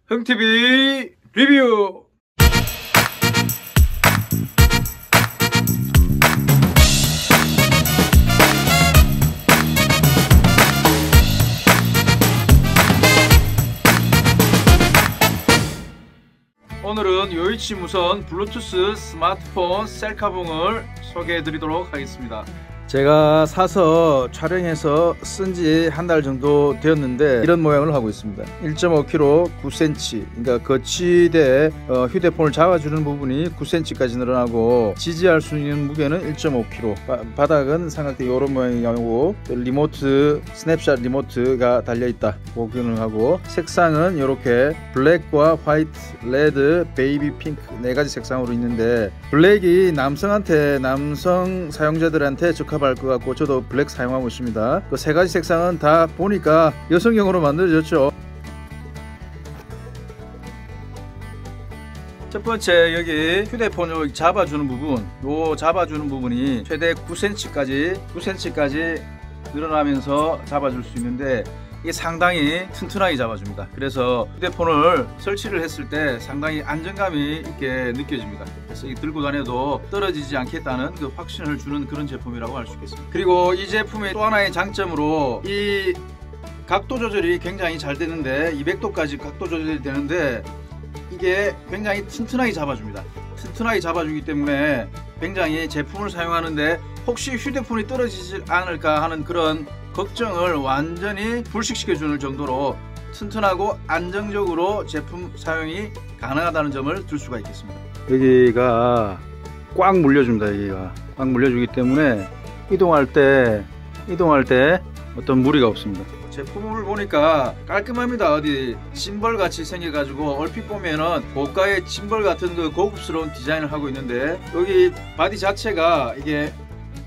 흥TV 리뷰! 오늘은 요이치 무선 블루투스 스마트폰 셀카봉을 소개해 드리도록 하겠습니다. 제가 사서 촬영해서 쓴지 한 달 정도 되었는데 이런 모양을 하고 있습니다. 1.5kg 9cm, 그러니까 거치대 휴대폰을 잡아주는 부분이 9cm까지 늘어나고 지지할 수 있는 무게는 1.5kg, 바닥은 삼각대 이런 모양이 나오고 리모트, 스냅샷 리모트가 달려있다 그 기능하고, 색상은 이렇게 블랙과 화이트, 레드, 베이비 핑크 4가지 색상으로 있는데, 블랙이 남성 사용자들한테 적합할 것 같고 저도 블랙 사용하고 있습니다. 그 3가지 색상은 다 보니까 여성용으로 만들어졌죠. 첫 번째, 여기 휴대폰을 잡아주는 부분, 요 잡아주는 부분이 최대 9cm까지 늘어나면서 잡아줄 수 있는데 이게 상당히 튼튼하게 잡아줍니다. 그래서 휴대폰을 설치를 했을 때 상당히 안정감이 있게 느껴집니다. 그래서 들고 다녀도 떨어지지 않겠다는 그 확신을 주는 그런 제품이라고 할 수 있겠습니다. 그리고 이 제품의 또 하나의 장점으로 이 각도 조절이 굉장히 잘 되는데 200도까지 각도 조절이 되는데 이게 굉장히 튼튼하게 잡아줍니다. 튼튼하게 잡아주기 때문에 굉장히 제품을 사용하는데 혹시 휴대폰이 떨어지지 않을까 하는 그런 걱정을 완전히 불식시켜주는 정도로 튼튼하고 안정적으로 제품 사용이 가능하다는 점을 들 수가 있겠습니다. 여기가 꽉 물려줍니다. 여기가 꽉 물려주기 때문에 이동할 때 어떤 무리가 없습니다. 제품을 보니까 깔끔합니다. 어디 짐벌 같이 생겨가지고 얼핏 보면은 고가의 짐벌 같은 그 고급스러운 디자인을 하고 있는데, 여기 바디 자체가 이게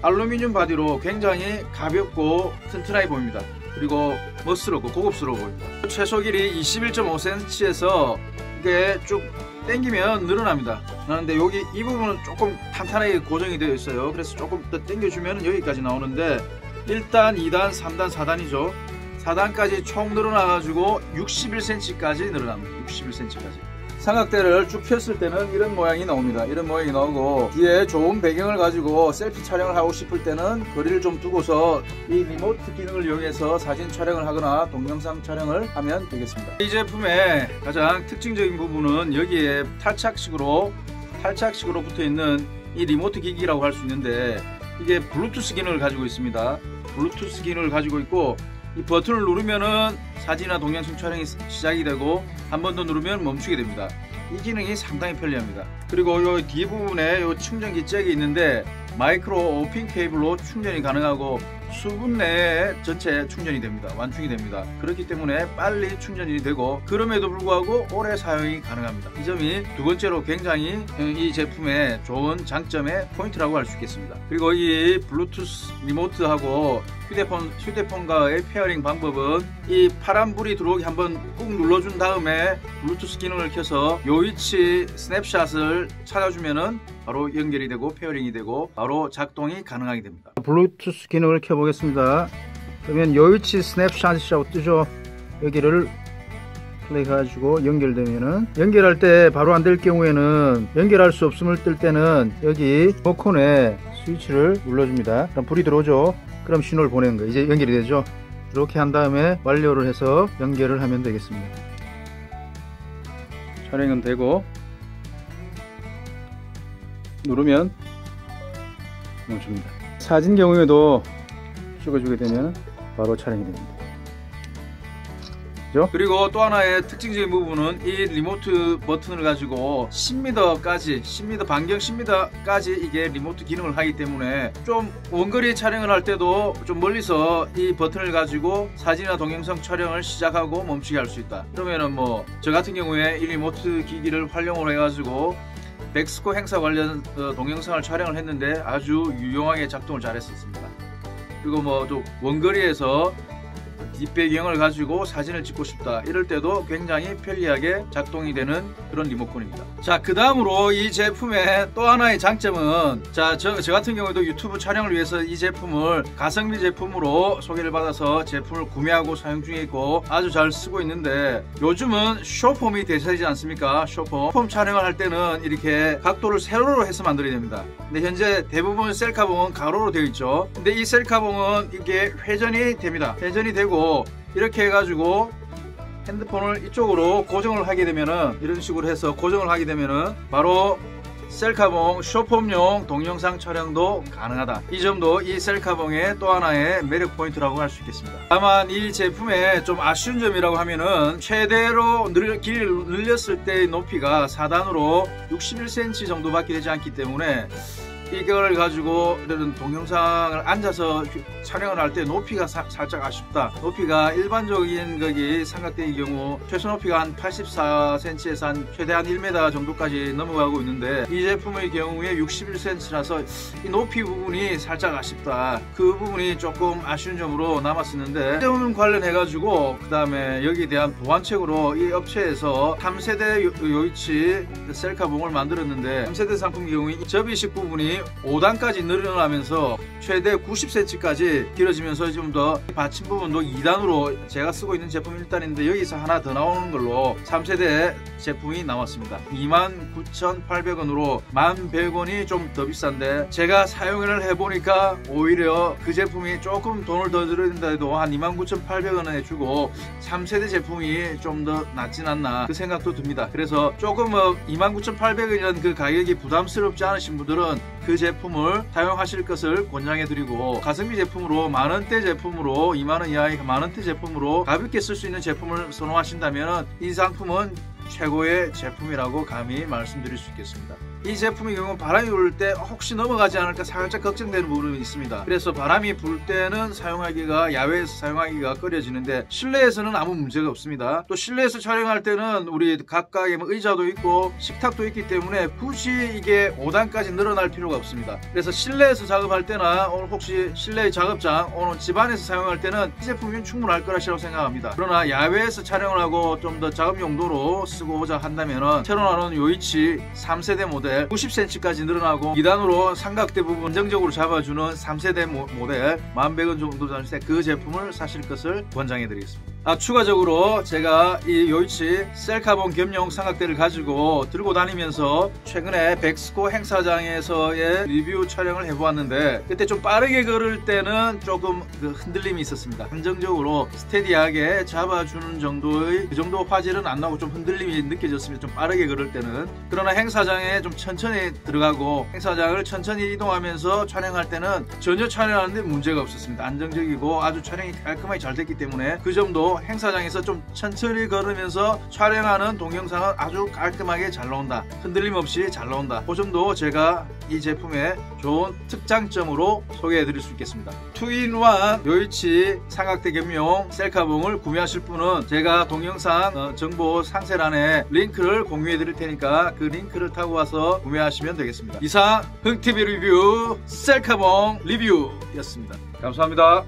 알루미늄 바디로 굉장히 가볍고 튼튼하게 보입니다. 그리고 멋스럽고 고급스러워 보입니다. 최소 길이 21.5cm에서 이게 쭉 당기면 늘어납니다. 그런데 여기 이 부분은 조금 탄탄하게 고정이 되어 있어요. 그래서 조금 더 당겨주면 여기까지 나오는데 1단, 2단, 3단, 4단이죠. 4단까지 총 늘어나가지고 61cm까지 늘어납니다. 61cm까지. 삼각대를 쭉 폈을 때는 이런 모양이 나옵니다. 이런 모양이 나오고, 뒤에 좋은 배경을 가지고 셀피 촬영을 하고 싶을 때는 거리를 좀 두고서 이 리모트 기능을 이용해서 사진 촬영을 하거나 동영상 촬영을 하면 되겠습니다. 이 제품의 가장 특징적인 부분은 여기에 탈착식으로 붙어 있는 이 리모트 기기라고 할 수 있는데, 이게 블루투스 기능을 가지고 있습니다. 블루투스 기능을 가지고 있고, 이 버튼을 누르면은 사진이나 동영상 촬영이 시작이 되고 한 번 더 누르면 멈추게 됩니다. 이 기능이 상당히 편리합니다. 그리고 이 뒷부분에 이 충전기 잭이 있는데 마이크로 오핀 케이블로 충전이 가능하고 수분 내에 전체 충전이 됩니다. 완충이 됩니다. 그렇기 때문에 빨리 충전이 되고 그럼에도 불구하고 오래 사용이 가능합니다. 이 점이 두 번째로 굉장히 이 제품의 좋은 장점의 포인트라고 할 수 있겠습니다. 그리고 이 블루투스 리모트하고 휴대폰과의 페어링 방법은 이 파란 불이 들어오게 한번 꾹 눌러준 다음에 블루투스 기능을 켜서 요이치 스냅샷을 찾아주면은 바로 연결이 되고 페어링이 되고 바로 작동이 가능하게 됩니다. 블루투스 기능을 켜보겠습니다. 그러면 요이치 스냅샷이라고 뜨죠. 여기를 클릭해가지고 연결되면은, 연결할 때 바로 안 될 경우에는, 연결할 수 없음을 뜰 때는 여기 리모컨에 스위치를 눌러줍니다. 그럼 불이 들어오죠. 그럼 신호를 보내는 거예요. 이제 연결이 되죠. 이렇게 한 다음에 완료를 해서 연결을 하면 되겠습니다. 촬영은 되고 누르면 멈춥니다. 사진 경우에도 찍어주게 되면 바로 촬영이 됩니다. 그죠? 그리고 또 하나의 특징적인 부분은 이 리모트 버튼을 가지고 10m까지 반경 10m까지 이게 리모트 기능을 하기 때문에 좀 원거리 촬영을 할 때도 좀 멀리서 이 버튼을 가지고 사진이나 동영상 촬영을 시작하고 멈추게 할 수 있다. 그러면은 뭐 저 같은 경우에 이 리모트 기기를 활용을 해가지고 백스코 행사 관련 동영상을 촬영을 했는데 아주 유용하게 작동을 잘 했었습니다. 그리고 뭐 또 원거리에서 뒷배경을 가지고 사진을 찍고 싶다, 이럴 때도 굉장히 편리하게 작동이 되는 그런 리모컨입니다. 자, 그 다음으로 이 제품의 또 하나의 장점은, 자, 저 같은 경우에도 유튜브 촬영을 위해서 이 제품을 가성비 제품으로 소개를 받아서 제품을 구매하고 사용 중에 있고 아주 잘 쓰고 있는데, 요즘은 숏폼이 대세이지 않습니까? 숏폼 촬영을 할 때는 이렇게 각도를 세로로 해서 만들어야 됩니다. 근데 현재 대부분 셀카봉은 가로로 되어 있죠. 근데 이 셀카봉은 이게 회전이 됩니다. 회전이 되고 이렇게 해가지고 핸드폰을 이쪽으로 고정을 하게 되면은, 이런 식으로 해서 고정을 하게 되면은 바로 셀카봉 숏폼용 동영상 촬영도 가능하다. 이 점도 이 셀카봉의 또 하나의 매력 포인트라고 할 수 있겠습니다. 다만 이 제품의 좀 아쉬운 점이라고 하면은, 최대로 길이를 늘렸을 때의 높이가 4단으로 61cm 정도밖에 되지 않기 때문에 이걸 가지고 이런 동영상을 앉아서 촬영을 할 때 높이가 살짝 아쉽다. 높이가 일반적인 거기 삼각대의 경우 최소 높이가 한 84cm에서 한 최대한 1m 정도까지 넘어가고 있는데, 이 제품의 경우에 61cm라서 이 높이 부분이 살짝 아쉽다. 그 부분이 조금 아쉬운 점으로 남았었는데, 이 점 관련해 가지고 그 다음에 여기에 대한 보완책으로 이 업체에서 3세대 요이치 셀카봉을 만들었는데, 3세대 상품의 경우에 이 접이식 부분이 5단까지 늘어나면서 최대 90cm까지 길어지면서 좀 더 받침 부분도 2단으로, 제가 쓰고 있는 제품 1단인데 여기서 하나 더 나오는 걸로 3세대 제품이 나왔습니다. 29,800원으로 11,100원이 좀 더 비싼데, 제가 사용을 해보니까 오히려 그 제품이 조금 돈을 더 들어야 해도 한 29,800원에 주고 3세대 제품이 좀 더 낫진 않나, 그 생각도 듭니다. 그래서 조금 29,800원이라는 그 가격이 부담스럽지 않으신 분들은 그 제품을 사용하실 것을 권장해드리고, 가성비 제품으로 만원대 제품으로 2만원 이하의 만원대 제품으로 가볍게 쓸 수 있는 제품을 선호하신다면 이 상품은 최고의 제품이라고 감히 말씀드릴 수 있겠습니다. 이 제품의 경우 바람이 불 때 혹시 넘어가지 않을까 살짝 걱정되는 부분이 있습니다. 그래서 바람이 불 때는 사용하기가, 야외에서 사용하기가 꺼려지는데 실내에서는 아무 문제가 없습니다. 또 실내에서 촬영할 때는 우리 각각의 의자도 있고 식탁도 있기 때문에 굳이 이게 5단까지 늘어날 필요가 없습니다. 그래서 실내에서 작업할 때나 오늘 혹시 실내 작업장, 오늘 집안에서 사용할 때는 이 제품이면 충분할 거라고 생각합니다. 그러나 야외에서 촬영을 하고 좀 더 작업 용도로 쓰고자 한다면 새로 나온 요이치 3세대 모델 90cm까지 늘어나고 2단으로 삼각대 부분 안정적으로 잡아주는 3세대 모델 11,100원 정도 되는데 그 제품을 사실 것을 권장해 드리겠습니다. 추가적으로 제가 이 요이치 셀카봉 겸용 삼각대를 가지고 들고 다니면서 최근에 백스코 행사장에서의 리뷰 촬영을 해보았는데, 그때 좀 빠르게 걸을 때는 조금 흔들림이 있었습니다. 안정적으로 스테디하게 잡아주는 정도의 그 정도 화질은 안 나고 좀 흔들림이 느껴졌습니다. 좀 빠르게 걸을 때는. 그러나 행사장에 좀 천천히 들어가고 행사장을 천천히 이동하면서 촬영할 때는 전혀 촬영하는데 문제가 없었습니다. 안정적이고 아주 촬영이 깔끔하게 잘 됐기 때문에 그 점도 행사장에서 좀 천천히 걸으면서 촬영하는 동영상은 아주 깔끔하게 잘 나온다, 흔들림 없이 잘 나온다. 그 점도 제가 이 제품의 좋은 특장점으로 소개해 드릴 수 있겠습니다. 2in1 요이치 삼각대 겸용 셀카봉을 구매하실 분은 제가 동영상 정보 상세란에 링크를 공유해 드릴 테니까 그 링크를 타고 와서 구매하시면 되겠습니다. 이상 흥TV 리뷰 셀카봉 리뷰였습니다. 감사합니다.